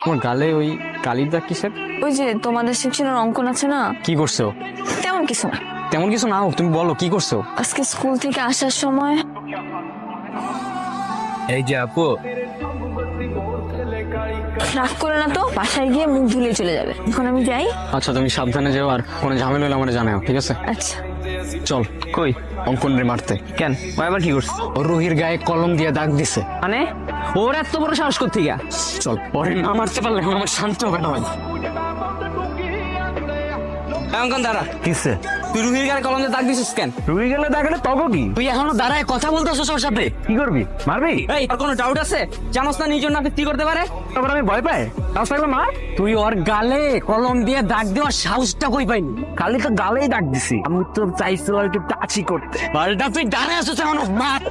তোমার গালে ওই কালির দাগ কিসের? ওই যে তোমাদের সেকশনের অঙ্কন আছে না, কি করছো? তেমন কিছু না। তেমন কিছু না হোক, তুমি বলো কি করছো? আজকে স্কুল থেকে আসার সময় এই যে আপু, রাগ করে না তো, বাসায় গিয়ে মুখ ধুলে চলে যাবে। এখন আমি যাই। আচ্ছা তুমি সাবধানে যেও, আর কোনো ঝামেলা হলে আমার জানাও, ঠিক আছে? আচ্ছা। চল। কই? অঙ্কন রে মারতে। কেন, ও আবার কি করছে? ও রুহির গায়ে কলম দিয়ে দাগ দিছে। মানে ওর এত বড় সাহস করতে গা? চল, পরে না মারতে পারলে এখন আমার শান্তি হবে না ভাই। অঙ্কন দাঁড়া, কিসে? তুই রুহির গায়ে কলম দিয়ে দাগ দিছিস কেন? রুহি গেলে দাগলে তখন কি? তুই এখনো দাঁড়ায় কথা বলতেছিস ওর সাথে? কি করবি? মারবি? এই, আর কোনো ডাউট আছে? জানোস না নিজের নাকি কি করতে পারে? তারপর আমি ভয় পাই? তাও থাকলে মার। তুই ওর গালে কলম দিয়ে দাগ দেওয়ার সাহসটা কই পাইনি? খালি তো গালেই দাগ দিছি, আমি তো চাইছিলাম একটু টাচি করতে। পাল্টা তুই দাঁড়ায় আছিস এখনো, মার।